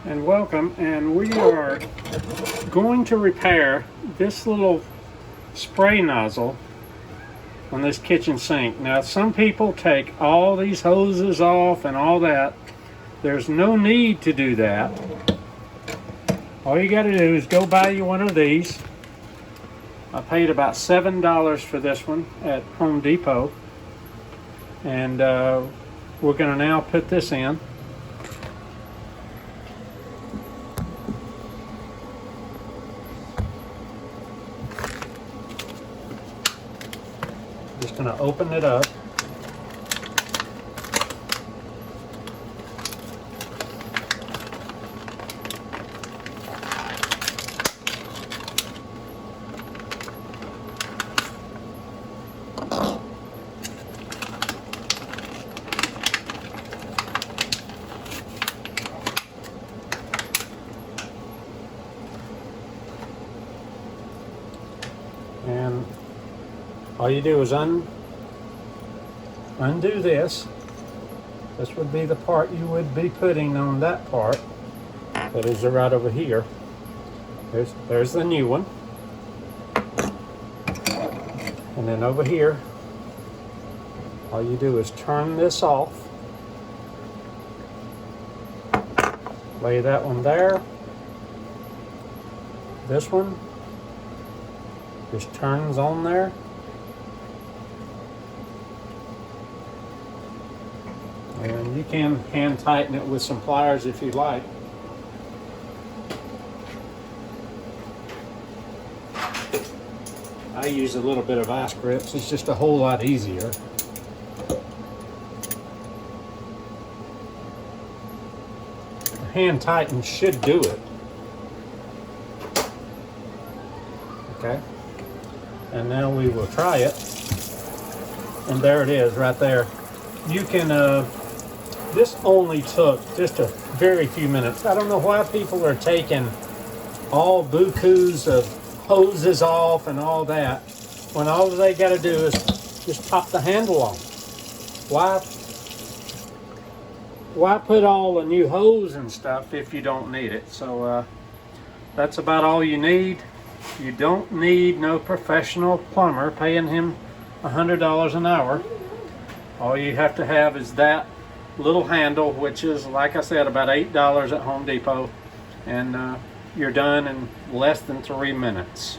And welcome, and we are going to repair this little spray nozzle on this kitchen sink. Now some people take all these hoses off and all that. There's no need to do that. All you got to do is go buy you one of these. I paid about $7 for this one at Home Depot, and we're going to now put this in. Just going to open it up. And all you do is undo this. This would be the part you would be putting on that part. That is right over here. There's the new one. And then over here, all you do is turn this off. Lay that one there. This one just turns on there. And you can hand tighten it with some pliers if you like. I use a little bit of ice grips. It's just a whole lot easier. Hand tighten should do it. Okay. And now we will try it. And there it is right there. You can, this only took just a very few minutes. I don't know why people are taking all bukus of hoses off and all that, when all they got to do is just pop the handle on. Why put all the new hose and stuff if you don't need it? So that's about all you need. You don't need no professional plumber paying him $100 an hour. All you have to have is that little handle, which is, like I said, about $8 at Home Depot, and you're done in less than 3 minutes.